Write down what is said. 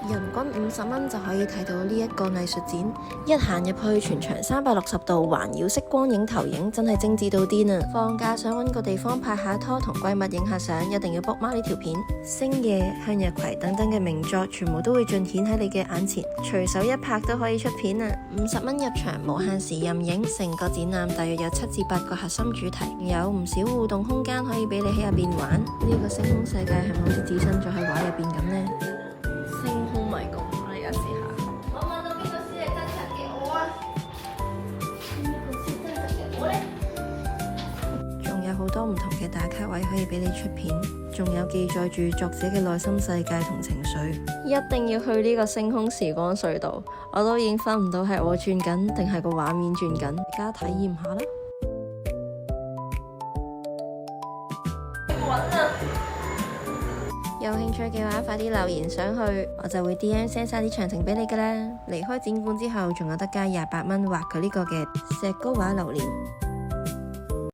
人均50蚊就可以睇到呢一個藝術展，一行入去全場360度環繞式光影投影，真係精緻到癲啊！放假想揾個地方拍下拖同閨蜜影下相，一定要 book mark 呢條片。星夜、向日葵等等嘅名作，全部都會盡顯喺你嘅眼前，隨手一拍都可以出片啊！50蚊入場，無限時任影，成個展覽大約有7至8個核心主題，有唔少互動空間可以俾你喺入邊玩。呢個星空世界係咪好似置身咗喺畫入邊咁呢？星空迷宮，我哋而家試下。我問到邊個先係真實嘅我啊？邊個先真實嘅我呢？仲有好多唔同嘅打卡位可以俾你出片，仲有記載住作者嘅內心世界同情緒。一定要去呢個星空時光隧道，我都已經分唔到係我轉緊定係個畫面轉緊，而家體驗下啦。有興趣嘅話，快啲留言上去，我就會 DM send 晒啲詳情俾你噶啦。離開展館之後，仲有得加28蚊畫佢呢個嘅石膏畫榴蓮。